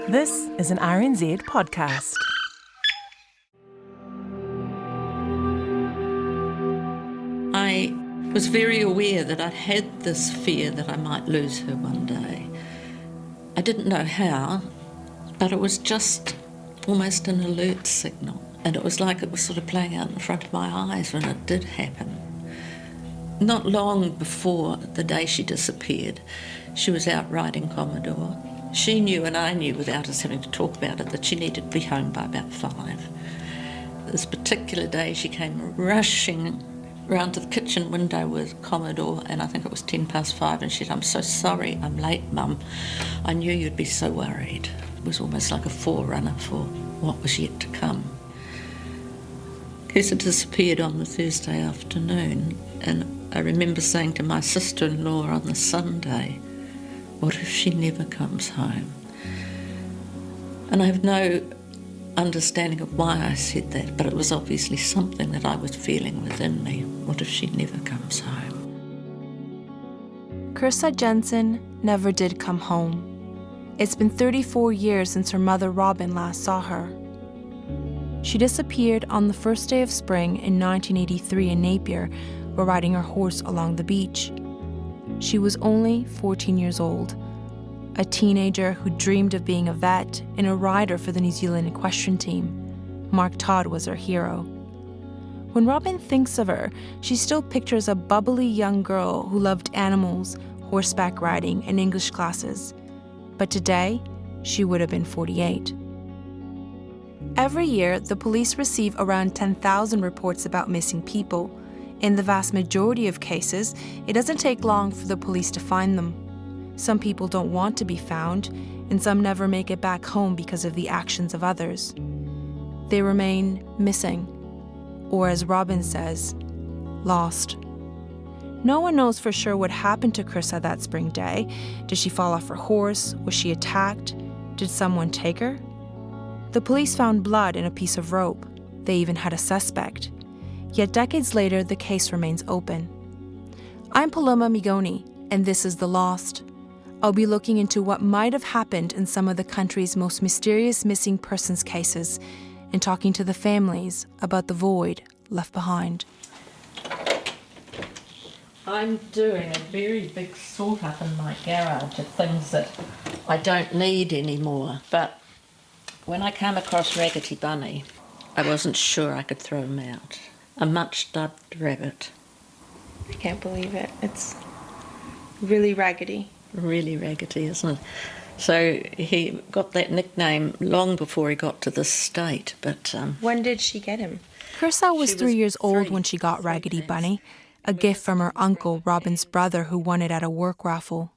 This is an RNZ podcast. I was very aware that I'd had this fear that I might lose her one day. I didn't know how, but it was just almost an alert signal. And it was like it was sort of playing out in front of my eyes when it did happen. Not long before the day she disappeared, she was out riding Commodore. She knew and I knew, without us having to talk about it, that she needed to be home by about 5. This particular day she came rushing round to the kitchen window with Commodore, and I think it was 5:10, and she said, "I'm so sorry, I'm late, Mum. I knew you'd be so worried." It was almost like a forerunner for what was yet to come. Kirsa disappeared on the Thursday afternoon, and I remember saying to my sister-in-law on the Sunday, "What if she never comes home?" And I have no understanding of why I said that, but it was obviously something that I was feeling within me. What if she never comes home? Kirsa Jensen never did come home. It's been 34 years since her mother Robyn last saw her. She disappeared on the first day of spring in 1983 in Napier while riding her horse along the beach. She was only 14 years old, a teenager who dreamed of being a vet and a rider for the New Zealand equestrian team. Mark Todd was her hero. When Robyn thinks of her, she still pictures a bubbly young girl who loved animals, horseback riding, and English classes. But today, she would have been 48. Every year, the police receive around 10,000 reports about missing people. In the vast majority of cases, it doesn't take long for the police to find them. Some people don't want to be found, and some never make it back home because of the actions of others. They remain missing, or as Robyn says, lost. No one knows for sure what happened to Kirsa that spring day. Did she fall off her horse? Was she attacked? Did someone take her? The police found blood in a piece of rope. They even had a suspect. Yet decades later, the case remains open. I'm Paloma Migone, and this is The Lost. I'll be looking into what might have happened in some of the country's most mysterious missing persons cases and talking to the families about the void left behind. I'm doing a very big sort up in my garage of things that I don't need anymore. But when I came across Raggedy Bunny, I wasn't sure I could throw him out. A much-loved rabbit. I can't believe it. It's really raggedy. Really raggedy, isn't it? So he got that nickname long before he got to this state. But when did she get him? Kirsa was 3 years old when she got Raggedy Bunny, a gift from her uncle, Robyn's brother, who won it at a work raffle.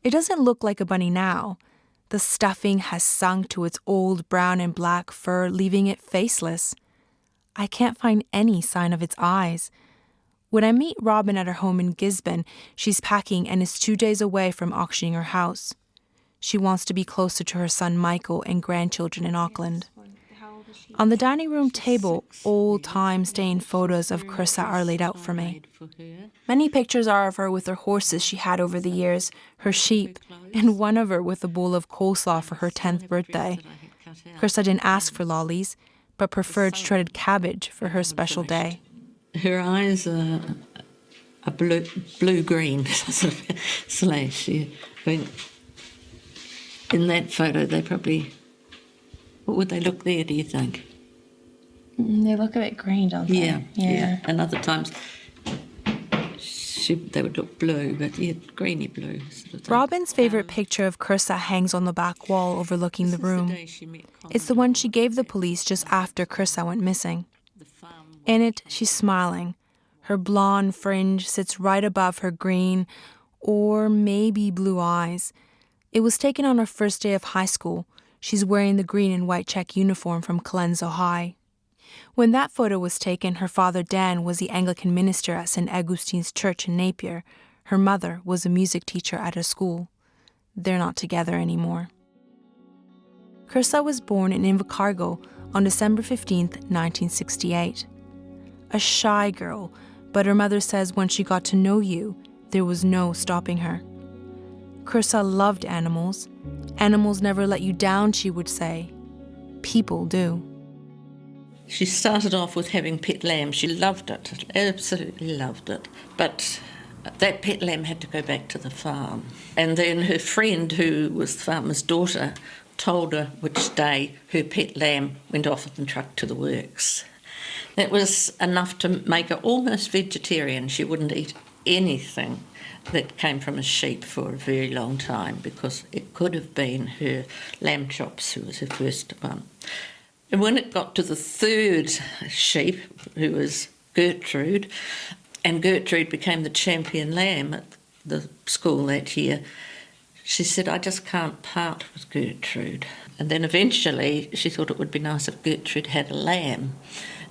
It doesn't look like a bunny now. The stuffing has sunk to its old brown and black fur, leaving it faceless. I can't find any sign of its eyes. When I meet Robyn at her home in Gisborne, she's packing and is 2 days away from auctioning her house. She wants to be closer to her son Michael and grandchildren in Auckland. On the dining room table, old-time stained photos of Kirsa are laid out for me. Many pictures are of her with her horses she had over the years, her sheep, and one of her with a bowl of coleslaw for her 10th birthday. Kirsa didn't ask for lollies, but preferred shredded cabbage for her special day. her eyes are blue-green slash. I mean, in that photo, they probably... What would they look there, do you think? They look a bit green, don't they? Yeah. And other times they would look blue, but greeny blue. Sort of Robyn's favourite picture of Kirsa hangs on the back wall overlooking the room. It's the one she gave the police just after Kirsa went missing. In it, she's smiling. Her blonde fringe sits right above her green, or maybe blue eyes. It was taken on her first day of high school. She's wearing the green and white check uniform from Colenso High. When that photo was taken, her father Dan was the Anglican minister at St. Augustine's Church in Napier. Her mother was a music teacher at her school. They're not together anymore. Kirsa was born in Invercargill on December 15th, 1968. A shy girl, but her mother says when she got to know you, there was no stopping her. Kirsa loved animals. Animals never let you down, she would say. People do. She started off with having pet lambs. She loved it, absolutely loved it. But that pet lamb had to go back to the farm. And then her friend, who was the farmer's daughter, told her which day her pet lamb went off with the truck to the works. That was enough to make her almost vegetarian. She wouldn't eat anything that came from a sheep for a very long time, because it could have been her lamb chops, who was her first one. And when it got to the third sheep, who was Gertrude, and Gertrude became the champion lamb at the school that year, she said, I just can't part with Gertrude. And then eventually she thought it would be nice if Gertrude had a lamb.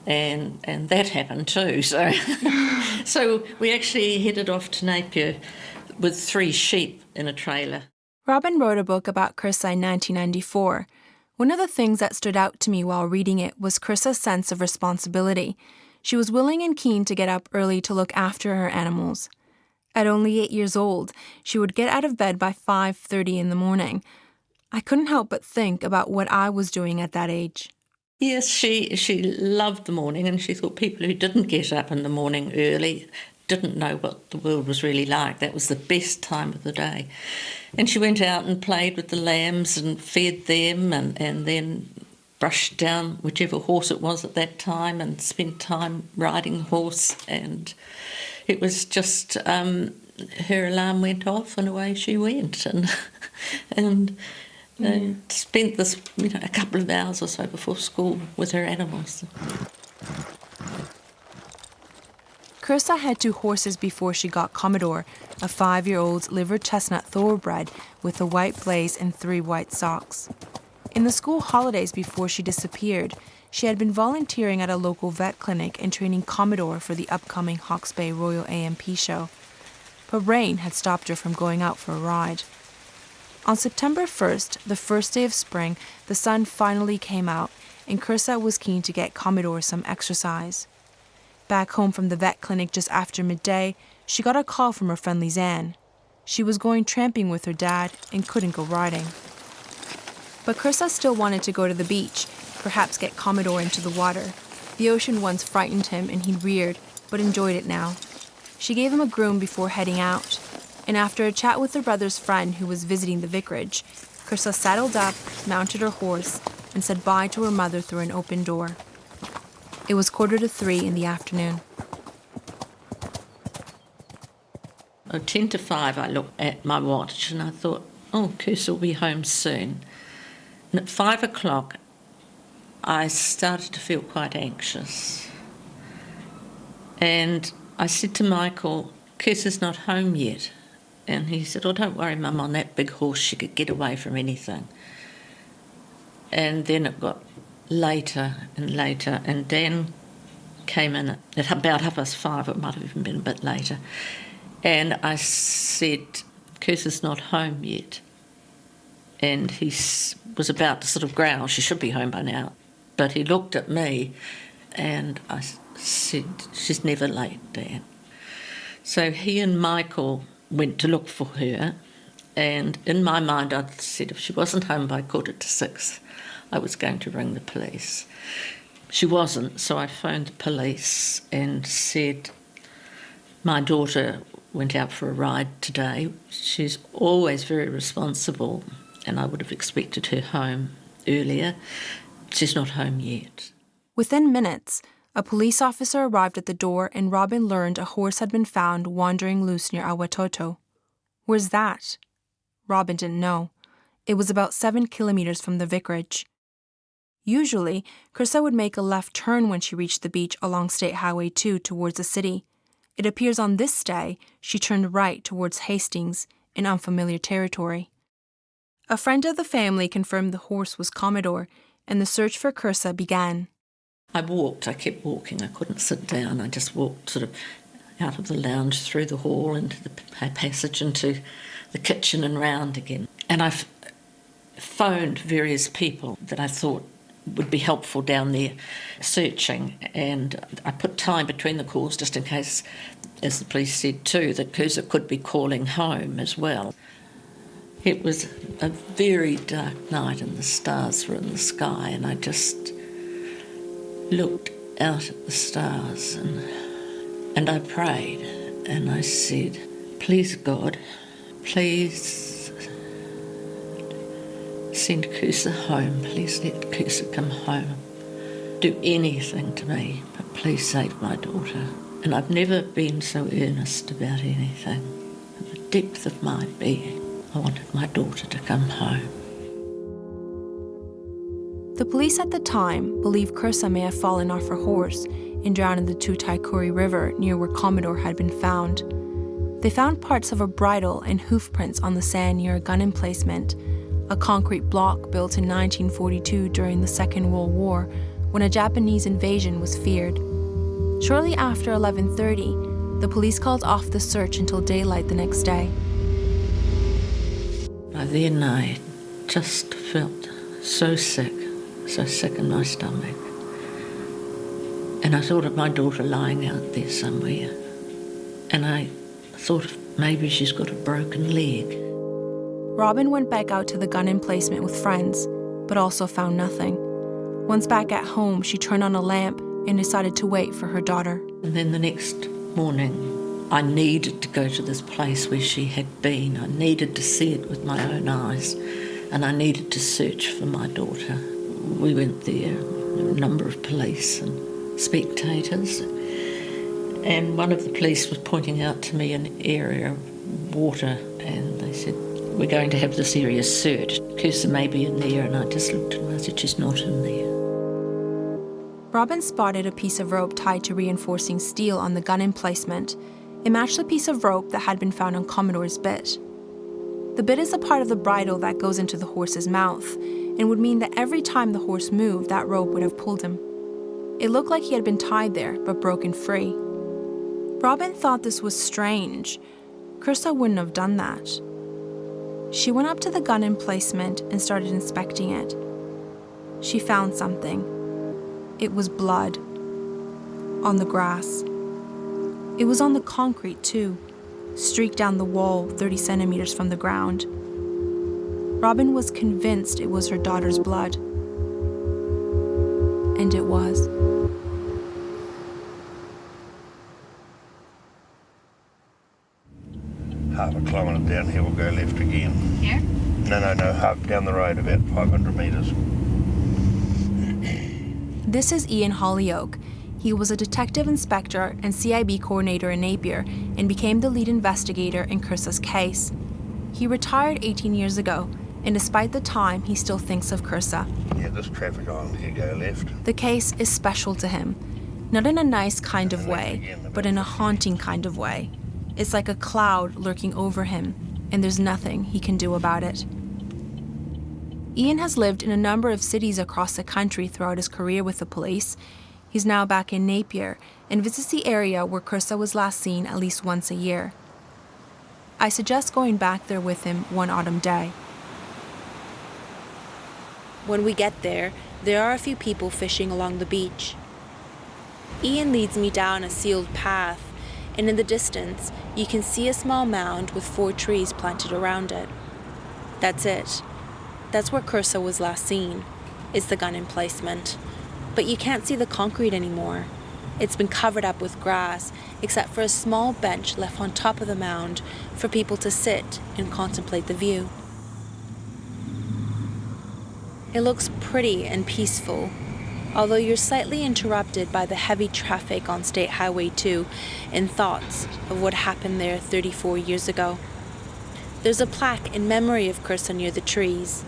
And that happened too. So we actually headed off to Napier with 3 sheep in a trailer. Robyn wrote a book about Kirsa in 1994. One of the things that stood out to me while reading it was Kirsa's sense of responsibility. She was willing and keen to get up early to look after her animals. At only 8 years old, she would get out of bed by 5:30 in the morning. I couldn't help but think about what I was doing at that age. Yes, she loved the morning, and she thought people who didn't get up in the morning early didn't know what the world was really like. That was the best time of the day. And she went out and played with the lambs and fed them, and then brushed down whichever horse it was at that time and spent time riding the horse. And it was just her alarm went off and away she went. And spent this, a couple of hours or so before school with her animals. Kirsa had 2 horses before she got Commodore, a 5-year-old liver chestnut thoroughbred with a white blaze and 3 white socks. In the school holidays before she disappeared, she had been volunteering at a local vet clinic and training Commodore for the upcoming Hawke's Bay Royal A&P show. But rain had stopped her from going out for a ride. On September 1st, the first day of spring, the sun finally came out, and Kirsa was keen to get Commodore some exercise. Back home from the vet clinic just after midday, she got a call from her friend Lizanne. She was going tramping with her dad and couldn't go riding. But Kirsa still wanted to go to the beach, perhaps get Commodore into the water. The ocean once frightened him and he reared, but enjoyed it now. She gave him a groom before heading out, and after a chat with her brother's friend who was visiting the vicarage, Kirsa saddled up, mounted her horse, and said bye to her mother through an open door. It was 2:45 in the afternoon. At 10 to 5, I looked at my watch and I thought, Kirsa will be home soon. And at 5 o'clock, I started to feel quite anxious. And I said to Michael, Kirsa's not home yet. And he said, don't worry, Mum, on that big horse she could get away from anything. And then it got later and later, and Dan came in at about 5:30, it might have even been a bit later. And I said, Kirsa's not home yet. And he was about to sort of growl, she should be home by now. But he looked at me and I said, she's never late, Dan. So he and Michael went to look for her, and in my mind I'd said if she wasn't home by 6:15, I was going to ring the police. She wasn't, so I phoned the police and said, my daughter went out for a ride today. She's always very responsible, and I would have expected her home earlier. She's not home yet. Within minutes, a police officer arrived at the door and Robyn learned a horse had been found wandering loose near Awatoto. Where's that? Robyn didn't know. It was about 7 kilometers from the vicarage. Usually, Kirsa would make a left turn when she reached the beach along State Highway 2 towards the city. It appears on this day, she turned right towards Hastings, in unfamiliar territory. A friend of the family confirmed the horse was Commodore, and the search for Kirsa began. I kept walking, I couldn't sit down. I just walked sort of out of the lounge, through the hall, into the passage, into the kitchen and round again. And I phoned various people that I thought would be helpful down there searching, and I put time between the calls just in case, as the police said too, that Kirsa could be calling home as well. It was a very dark night and the stars were in the sky, and I just looked out at the stars and I prayed and I said, please God, please send Kirsa home. Please let Kirsa come home. Do anything to me, but please save my daughter. And I've never been so earnest about anything. At the depth of my being, I wanted my daughter to come home. The police at the time believed Kirsa may have fallen off her horse and drowned in the Tutaikuri River near where Commodore had been found. They found parts of her bridle and hoof prints on the sand near a gun emplacement, a concrete block built in 1942 during the Second World War when a Japanese invasion was feared. Shortly after 11:30, the police called off the search until daylight the next day. By then I just felt so sick in my stomach. And I thought of my daughter lying out there somewhere. And I thought maybe she's got a broken leg. Robyn went back out to the gun emplacement with friends, but also found nothing. Once back at home, she turned on a lamp and decided to wait for her daughter. And then the next morning, I needed to go to this place where she had been. I needed to see it with my own eyes, and I needed to search for my daughter. We went there, a number of police and spectators, and one of the police was pointing out to me an area of water, and they said, we're going to have this area searched. Kirsa may be in there, and I just looked at her and I said, she's not in there. Robyn spotted a piece of rope tied to reinforcing steel on the gun emplacement. It matched the piece of rope that had been found on Commodore's bit. The bit is a part of the bridle that goes into the horse's mouth, and would mean that every time the horse moved, that rope would have pulled him. It looked like he had been tied there, but broken free. Robyn thought this was strange. Kirsa wouldn't have done that. She went up to the gun emplacement and started inspecting it. She found something. It was blood. On the grass. It was on the concrete too, streaked down the wall 30 centimeters from the ground. Robyn was convinced it was her daughter's blood. And it was. Half a kilometre down here, we'll go left again. Here? No, half down the road, about 500 metres. This is Ian Hollyoak. He was a detective inspector and CIB coordinator in Napier and became the lead investigator in Kirsa's case. He retired 18 years ago, and despite the time, he still thinks of Kirsa. Yeah, this traffic island here, go left. The case is special to him, not in a nice kind of way, but in a haunting kind of way. It's like a cloud lurking over him, and there's nothing he can do about it. Ian has lived in a number of cities across the country throughout his career with the police. He's now back in Napier and visits the area where Kirsa was last seen at least once a year. I suggest going back there with him one autumn day. When we get there are a few people fishing along the beach. Ian leads me down a sealed path, and in the distance, you can see a small mound with 4 trees planted around it. That's it. That's where Kirsa was last seen. It's the gun emplacement. But you can't see the concrete anymore. It's been covered up with grass, except for a small bench left on top of the mound for people to sit and contemplate the view. It looks pretty and peaceful, although you're slightly interrupted by the heavy traffic on State Highway 2 and thoughts of what happened there 34 years ago. There's a plaque in memory of Kirsa near the trees.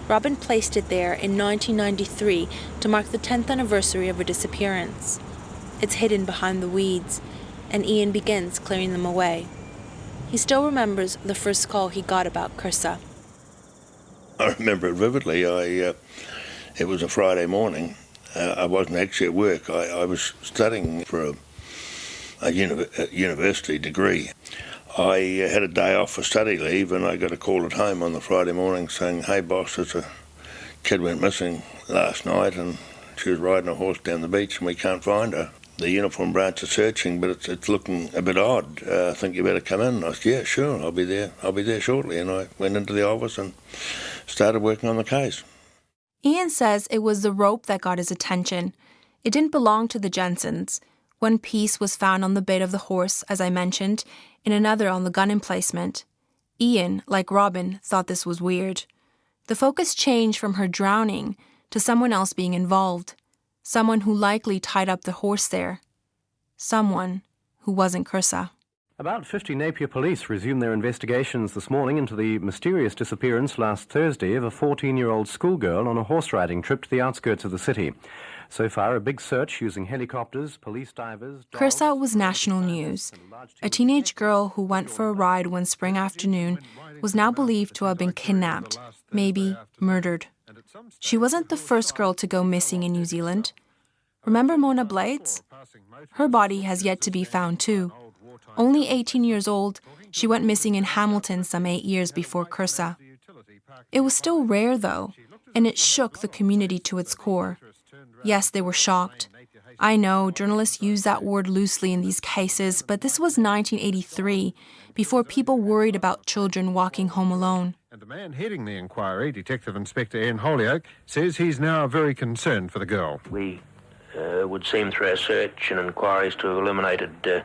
Robyn placed it there in 1993 to mark the 10th anniversary of her disappearance. It's hidden behind the weeds, and Ian begins clearing them away. He still remembers the first call he got about Kirsa. I remember it vividly. It was a Friday morning. I wasn't actually at work. I was studying for a university degree. I had a day off for study leave, and I got a call at home on the Friday morning saying, hey boss, there's a kid went missing last night and she was riding a horse down the beach and we can't find her. the uniform branch are searching, but it's looking a bit odd. I think you better come in. I said, yeah, sure, I'll be there shortly. And I went into the office and started working on the case. Ian says it was the rope that got his attention. It didn't belong to the Jensens. One piece was found on the bait of the horse, as I mentioned, and another on the gun emplacement. Ian, like Robyn, thought this was weird. The focus changed from her drowning to someone else being involved. Someone who likely tied up the horse there. Someone who wasn't Kirsa. About 50 Napier police resumed their investigations this morning into the mysterious disappearance last Thursday of a 14-year-old schoolgirl on a horse-riding trip to the outskirts of the city. So far, a big search using helicopters, police divers... Kirsa was national news. A teenage girl who went for a ride one spring afternoon was now believed to have been kidnapped, maybe murdered. She wasn't the first girl to go missing in New Zealand. Remember Mona Blades? Her body has yet to be found too. Only 18 years old, she went missing in Hamilton some 8 years before Kirsa. It was still rare though, and it shook the community to its core. Yes, they were shocked. I know, journalists use that word loosely in these cases, but this was 1983, before people worried about children walking home alone. And the man heading the inquiry, Detective Inspector Ian Holyoake, says he's now very concerned for the girl. We would seem through our search and inquiries to have eliminated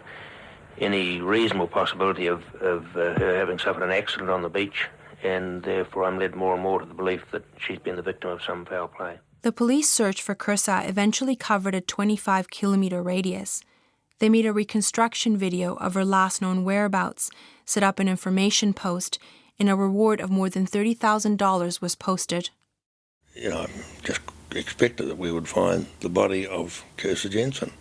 any reasonable possibility of her having suffered an accident on the beach, and therefore I'm led more and more to the belief that she's been the victim of some foul play. The police search for Kirsa eventually covered a 25-kilometre radius. They made a reconstruction video of her last known whereabouts, set up an information post, and a reward of more than $30,000 was posted. You know, I just expected that we would find the body of Kirsa Jensen.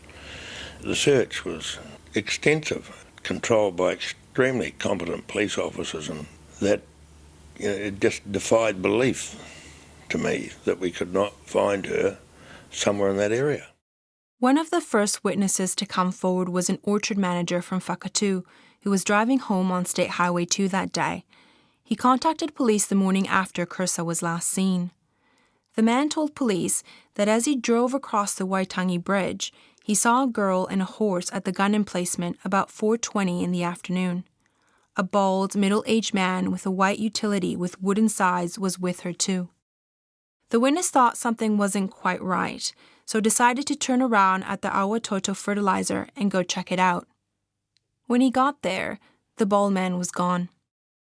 The search was extensive, controlled by extremely competent police officers, and that, you know, it just defied belief to me that we could not find her somewhere in that area. One of the first witnesses to come forward was an orchard manager from Whakatu who was driving home on State Highway 2 that day. He contacted police the morning after Kirsa was last seen. The man told police that as he drove across the Waitangi Bridge, he saw a girl and a horse at the gun emplacement about 4:20 in the afternoon. A bald, middle-aged man with a white utility with wooden sides was with her too. The witness thought something wasn't quite right, so decided to turn around at the Awatoto fertilizer and go check it out. When he got there, the bald man was gone.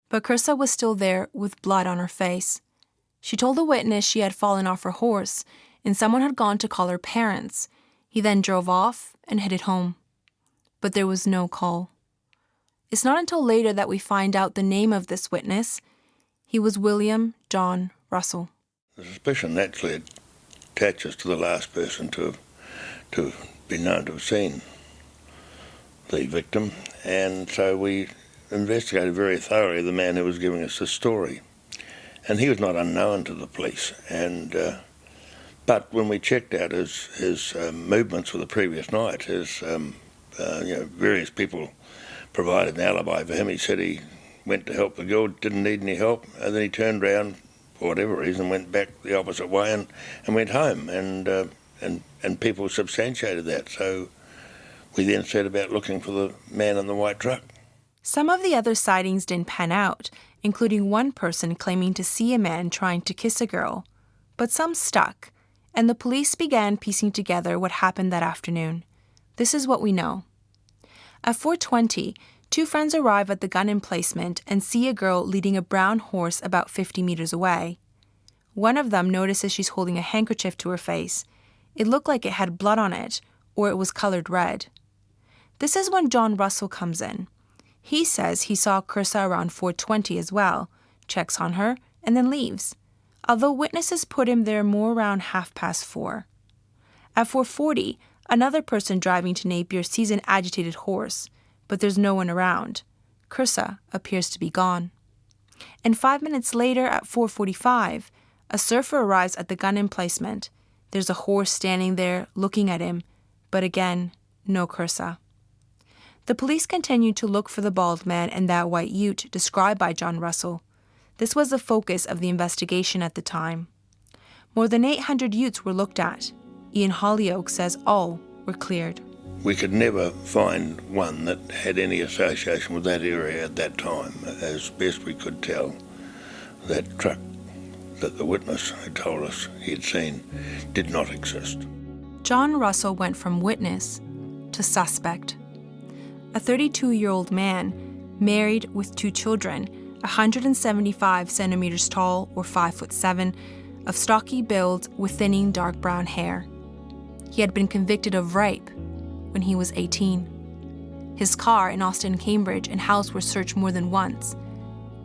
But Kirsa was still there with blood on her face. She told the witness she had fallen off her horse and someone had gone to call her parents. He then drove off and headed home. But there was no call. It's not until later that we find out the name of this witness. He was William John Russell. The suspicion naturally attaches to the last person to have been known to have seen the victim, and so we investigated very thoroughly the man who was giving us the story. And he was not unknown to the police, and but when we checked out his movements for the previous night, various people provided an alibi for him. He said he went to help the girl, didn't need any help, and then he turned around for whatever reason, went back the opposite way and went home, and people substantiated that. So we then set about looking for the man in the white truck. Some of the other sightings didn't pan out, including one person claiming to see a man trying to kiss a girl. But some stuck, and the police began piecing together what happened that afternoon. This is what we know. At 4:20, two friends arrive at the gun emplacement and see a girl leading a brown horse about 50 meters away. One of them notices she's holding a handkerchief to her face. It looked like it had blood on it, or it was colored red. This is when John Russell comes in. He says he saw Kirsa around 4:20 as well, checks on her, and then leaves, although witnesses put him there more around 4:30. At 4:40, another person driving to Napier sees an agitated horse, but there's no one around. Kirsa appears to be gone. And 5 minutes later, at 4:45, a surfer arrives at the gun emplacement. There's a horse standing there looking at him, but again, no Kirsa. The police continued to look for the bald man and that white ute described by John Russell. This was the focus of the investigation at the time. More than 800 utes were looked at. Ian Holyoake says all were cleared. we could never find one that had any association with that area at that time. As best we could tell, that truck that the witness had told us he'd seen did not exist. John Russell went from witness to suspect. A 32-year-old man, married with 2 children, 175 centimeters tall or 5'7", of stocky build with thinning dark brown hair. He had been convicted of rape when he was 18. His car in Austin, Cambridge, and house were searched more than once.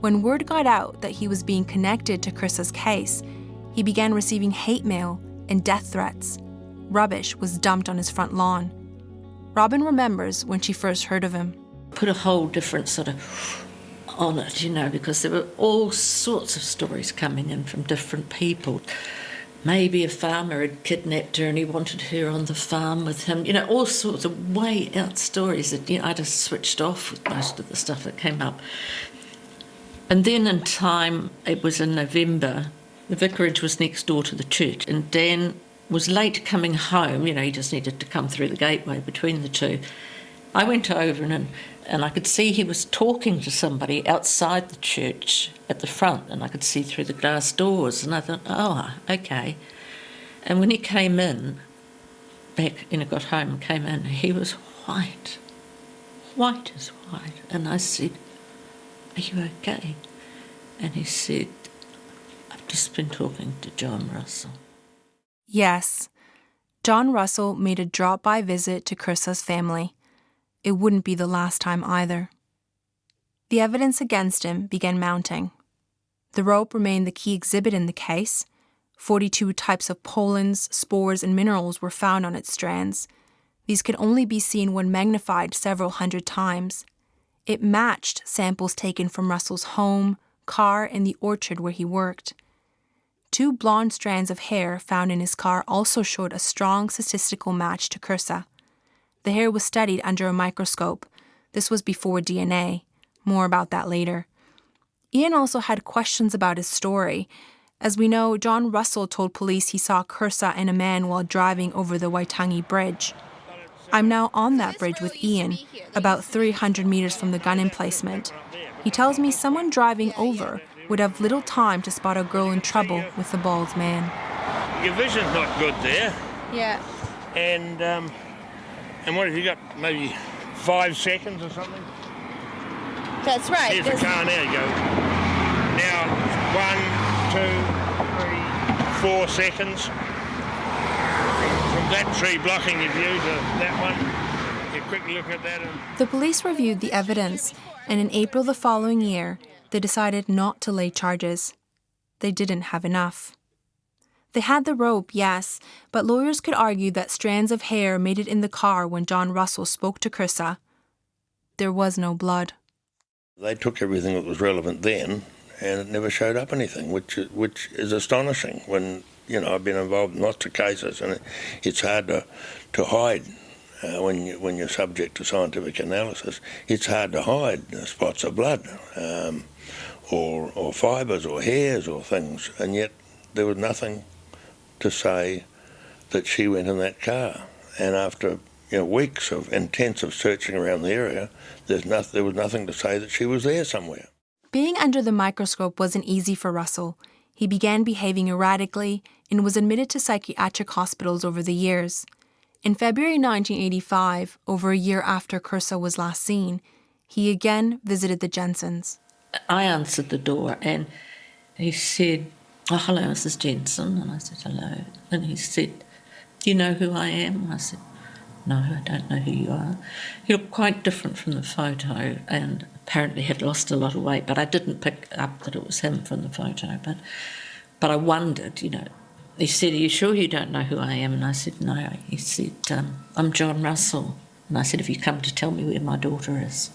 When word got out that he was being connected to Kirsa's case, he began receiving hate mail and death threats. Rubbish was dumped on his front lawn. Robyn remembers when she first heard of him. Put a whole different sort of on it, you know, because there were all sorts of stories coming in from different people. Maybe a farmer had kidnapped her and he wanted her on the farm with him. You know, all sorts of way out stories that, you know, I just switched off with most of the stuff that came up. And then in time, it was in November, the vicarage was next door to the church, and Dan was late coming home. You know, he just needed to come through the gateway between the two. I went over and I could see he was talking to somebody outside the church at the front, and I could see through the glass doors, and I thought, oh, okay. And when he came in, back, you know, got home and came in, he was white as white. And I said, are you okay? And he said, I've just been talking to John Russell. Yes, John Russell made a drop-by visit to Kirsa's family. It wouldn't be the last time either. The evidence against him began mounting. The rope remained the key exhibit in the case. 42 types of pollens, spores, and minerals were found on its strands. These could only be seen when magnified several hundred times. It matched samples taken from Russell's home, car, and the orchard where he worked. 2 blonde strands of hair found in his car also showed a strong statistical match to Kirsa. The hair was studied under a microscope. This was before DNA. More about that later. Ian also had questions about his story. As we know, John Russell told police he saw Kirsa and a man while driving over the Waitangi Bridge. I'm now on that bridge with Ian, about 300 meters from the gun emplacement. He tells me someone driving over would have little time to spot a girl in trouble with the bald man. Your vision's not good there. Yeah. And what have you got, maybe 5 seconds or something? That's right. Here's the car now, you go. Now, 1, 2, 3, 4 seconds. From that tree blocking your view to that one, you quickly look at that. The police reviewed the evidence, and in April the following year, they decided not to lay charges. They didn't have enough. They had the rope, yes, but lawyers could argue that strands of hair made it in the car when John Russell spoke to Kirsa. There was no blood. They took everything that was relevant then, and it never showed up anything, which is astonishing. When, you know, I've been involved in lots of cases, and it's hard to hide when you're subject to scientific analysis. It's hard to hide spots of blood, or fibres or hairs or things, and yet there was nothing to say that she went in that car. And after, you know, weeks of intensive searching around the area, there was nothing to say that she was there somewhere. Being under the microscope wasn't easy for Russell. He began behaving erratically and was admitted to psychiatric hospitals over the years. In February 1985, over a year after Kirsa was last seen, he again visited the Jensens. I answered the door and he said, oh, hello, Mrs. Jensen. And I said, hello. And he said, do you know who I am? And I said, no, I don't know who you are. He looked quite different from the photo and apparently had lost a lot of weight, but I didn't pick up that it was him from the photo. But I wondered, you know. He said, are you sure you don't know who I am? And I said, no. He said, I'm John Russell. And I said, have you come to tell me where my daughter is?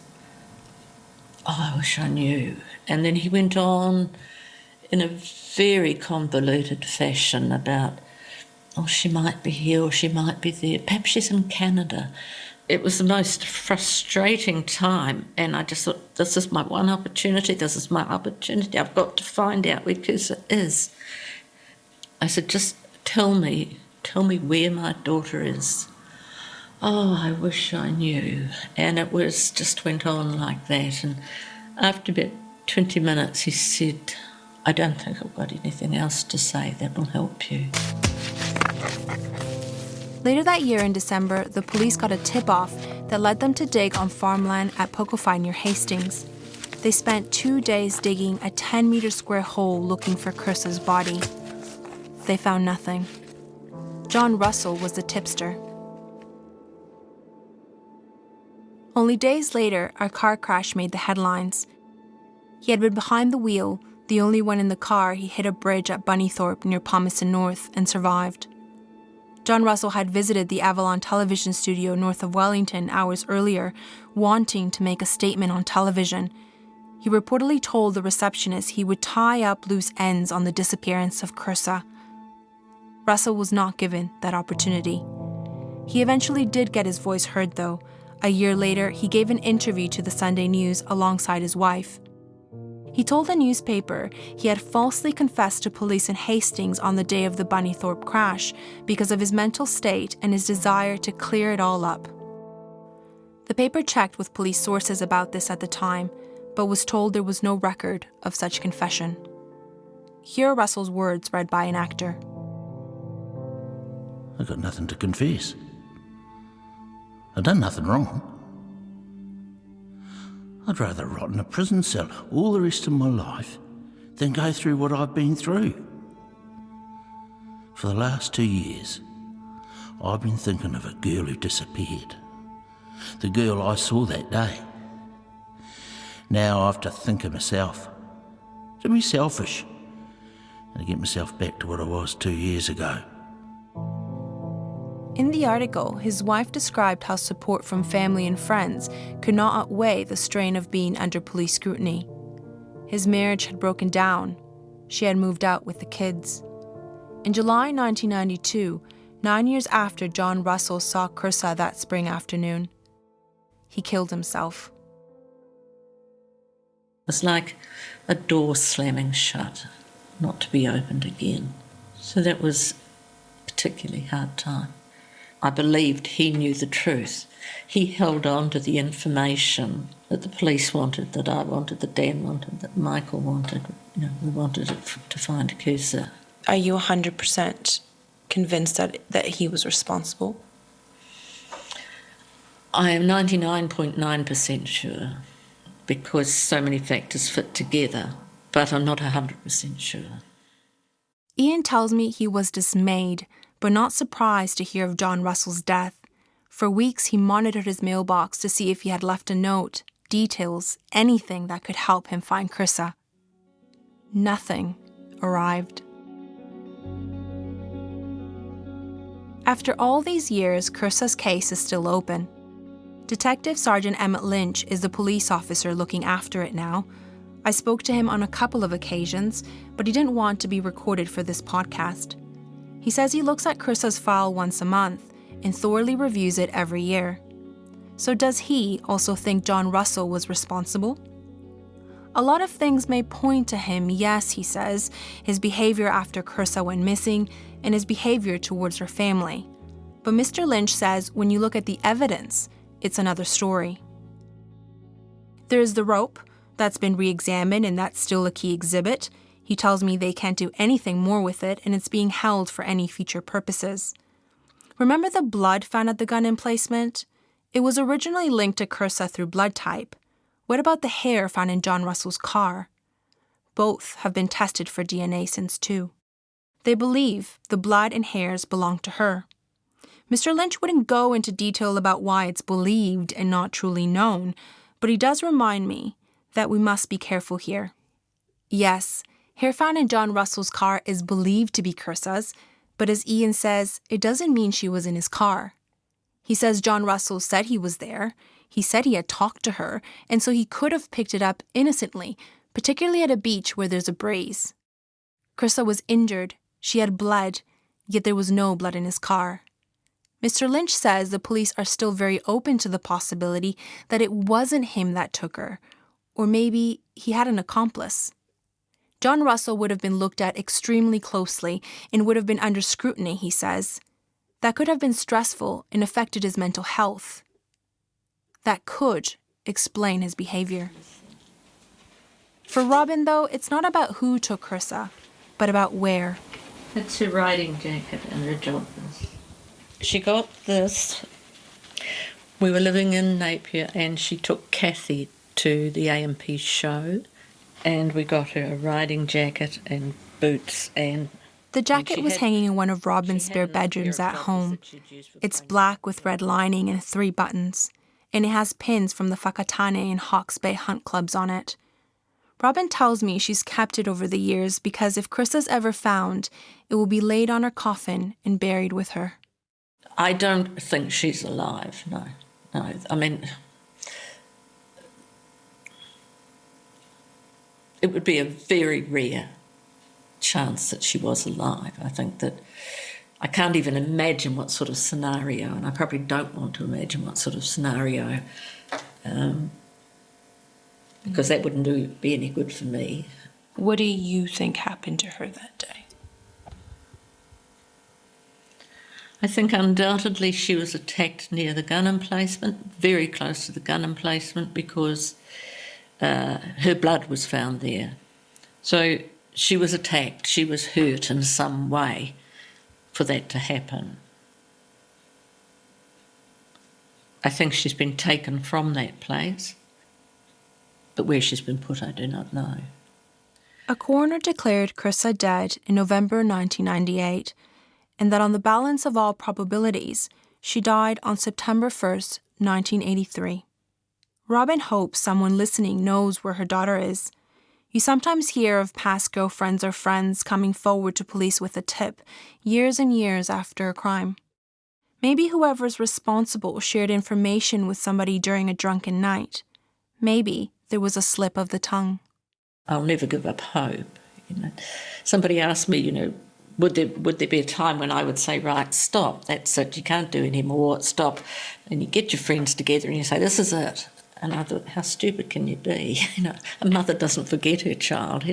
Oh, I wish I knew. And then he went on in a very convoluted fashion about, oh, she might be here or she might be there. Perhaps she's in Canada. It was the most frustrating time, and I just thought, this is my one opportunity, this is my opportunity. I've got to find out where Kirsa is. I said, just tell me where my daughter is. Oh, I wish I knew. And it just went on like that. And after about 20 minutes, he said, I don't think I've got anything else to say that will help you. Later that year in December, the police got a tip-off that led them to dig on farmland at Pokofai near Hastings. They spent 2 days digging a 10-metre square hole looking for Kirsa's body. They found nothing. John Russell was the tipster. Only days later, a car crash made the headlines. He had been behind the wheel, the only one in the car. He hit a bridge at Bunnythorpe near Palmerston North and survived. John Russell had visited the Avalon television studio north of Wellington hours earlier, wanting to make a statement on television. He reportedly told the receptionist he would tie up loose ends on the disappearance of Kirsa. Russell was not given that opportunity. He eventually did get his voice heard, though. A year later, he gave an interview to the Sunday News alongside his wife. He told the newspaper he had falsely confessed to police in Hastings on the day of the Bunnythorpe crash because of his mental state and his desire to clear it all up. The paper checked with police sources about this at the time, but was told there was no record of such confession. Here are Russell's words read by an actor. I've got nothing to confess. I've done nothing wrong. I'd rather rot in a prison cell all the rest of my life than go through what I've been through. For the last 2 years, I've been thinking of a girl who disappeared. The girl I saw that day. Now I have to think of myself, to be selfish, and to get myself back to what I was 2 years ago. In the article, his wife described how support from family and friends could not outweigh the strain of being under police scrutiny. His marriage had broken down. She had moved out with the kids. In July 1992, 9 years after John Russell saw Kirsa that spring afternoon, he killed himself. It was like a door slamming shut, not to be opened again. So that was a particularly hard time. I believed he knew the truth. He held on to the information that the police wanted, that I wanted, that Dan wanted, that Michael wanted. We wanted it to find Kirsa. Are you 100% convinced that he was responsible? I am 99.9% sure, because so many factors fit together, but I'm not 100% sure. Ian tells me he was dismayed, but not surprised to hear of John Russell's death. For weeks, he monitored his mailbox to see if he had left a note, details, anything that could help him find Kirsa. Nothing arrived. After all these years, Kirsa's case is still open. Detective Sergeant Emmett Lynch is the police officer looking after it now. I spoke to him on a couple of occasions, but he didn't want to be recorded for this podcast. He says he looks at Kirsa's file once a month and thoroughly reviews it every year. So does he also think John Russell was responsible? A lot of things may point to him, yes, he says, his behavior after Kirsa went missing and his behavior towards her family. But Mr. Lynch says when you look at the evidence, it's another story. There is the rope that's been re-examined and that's still a key exhibit. He tells me they can't do anything more with it and it's being held for any future purposes. Remember the blood found at the gun emplacement? It was originally linked to Kirsa through blood type. What about the hair found in John Russell's car? Both have been tested for DNA since too. They believe the blood and hairs belong to her. Mr. Lynch wouldn't go into detail about why it's believed and not truly known, but he does remind me that we must be careful here. Yes, hair found in John Russell's car is believed to be Kirsa's, but as Ian says, it doesn't mean she was in his car. He says John Russell said he was there, he said he had talked to her, and so he could have picked it up innocently, particularly at a beach where there's a breeze. Kirsa was injured, she had bled, yet there was no blood in his car. Mr. Lynch says the police are still very open to the possibility that it wasn't him that took her, or maybe he had an accomplice. John Russell would have been looked at extremely closely and would have been under scrutiny, he says. That could have been stressful and affected his mental health. That could explain his behavior. For Robyn, though, it's not about who took Kirsa, but about where. It's her riding jacket and her joggers. She got this. We were living in Napier and she took Kathy to the AMP show and we got her a riding jacket and boots and... The jacket was hanging in one of Robyn's spare bedrooms at home. It's black with red lining and 3 buttons, and it has pins from the Whakatane and Hawke's Bay Hunt Clubs on it. Robyn tells me she's kept it over the years because if Kirsa's ever found, it will be laid on her coffin and buried with her. I don't think she's alive, no. I mean, it would be a very rare chance that she was alive. I think that I can't even imagine what sort of scenario, and I probably don't want to imagine what sort of scenario, because that wouldn't be any good for me. What do you think happened to her that day? I think undoubtedly she was attacked near the gun emplacement, very close to the gun emplacement, because her blood was found there. So she was attacked, she was hurt in some way for that to happen. I think she's been taken from that place, but where she's been put, I do not know. A coroner declared Kirsa dead in November 1998, and that on the balance of all probabilities, she died on September 1st, 1983. Robyn hopes someone listening knows where her daughter is. You sometimes hear of past girlfriends or friends coming forward to police with a tip, years and years after a crime. Maybe whoever's responsible shared information with somebody during a drunken night. Maybe there was a slip of the tongue. I'll never give up hope. Somebody asked me, would there be a time when I would say, right, stop, that's it, you can't do any more, stop. And you get your friends together and you say, this is it. And I thought, how stupid can you be? A mother doesn't forget her child,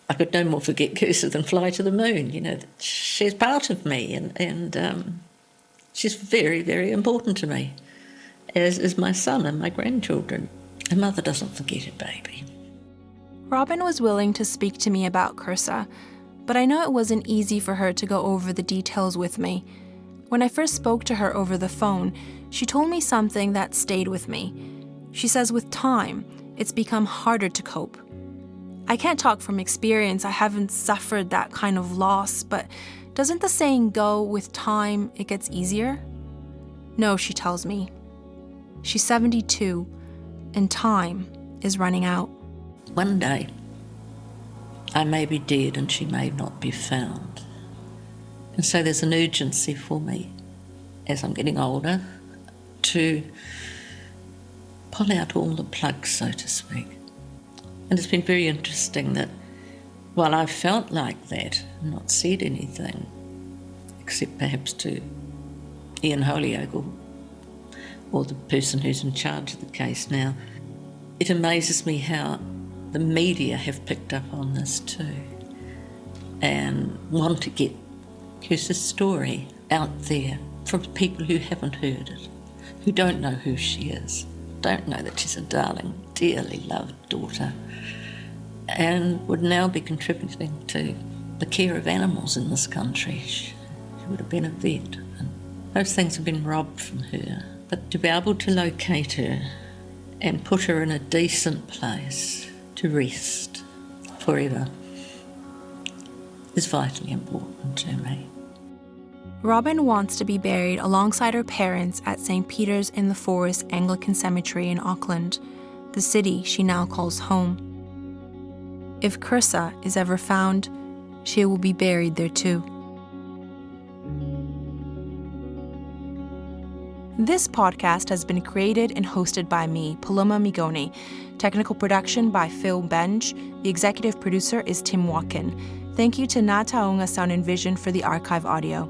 I could no more forget Kirsa than fly to the moon, She's part of me and she's very, very important to me, as is my son and my grandchildren. A mother doesn't forget her baby. Robyn was willing to speak to me about Kirsa, but I know it wasn't easy for her to go over the details with me. When I first spoke to her over the phone, she told me something that stayed with me. She says with time, it's become harder to cope. I can't talk from experience, I haven't suffered that kind of loss, but doesn't the saying go, with time, it gets easier? No, she tells me. She's 72, and time is running out. One day, I may be dead and she may not be found. And so there's an urgency for me, as I'm getting older, to pull out all the plugs, so to speak. And it's been very interesting that while I've felt like that and not said anything, except perhaps to Ian Holyoke or the person who's in charge of the case now, it amazes me how the media have picked up on this too and want to get Kirsa's story out there from people who haven't heard it, who don't know who she is, don't know that she's a darling, dearly loved daughter, and would now be contributing to the care of animals in this country. She would have been a vet, and those things have been robbed from her. But to be able to locate her and put her in a decent place to rest forever is vitally important to me. Robyn wants to be buried alongside her parents at St. Peter's in the Forest Anglican Cemetery in Auckland, the city she now calls home. If Kirsa is ever found, she will be buried there too. This podcast has been created and hosted by me, Paloma Migone. Technical production by Phil Benj. The executive producer is Tim Watkin. Thank you to Ngā Taonga Sound and Vision for the archive audio.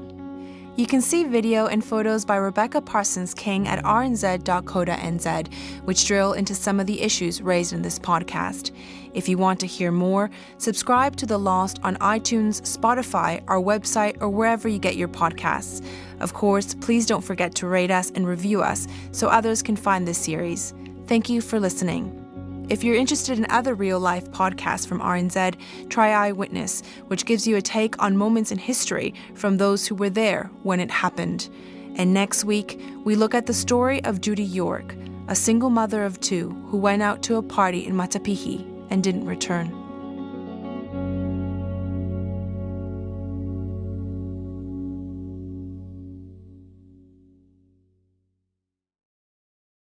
You can see video and photos by Rebecca Parsons King at rnz.co.nz, which drill into some of the issues raised in this podcast. If you want to hear more, subscribe to The Lost on iTunes, Spotify, our website, or wherever you get your podcasts. Of course, please don't forget to rate us and review us so others can find this series. Thank you for listening. If you're interested in other real-life podcasts from RNZ, try Eyewitness, which gives you a take on moments in history from those who were there when it happened. And next week, we look at the story of Judy York, a single mother of two who went out to a party in Matapihi and didn't return.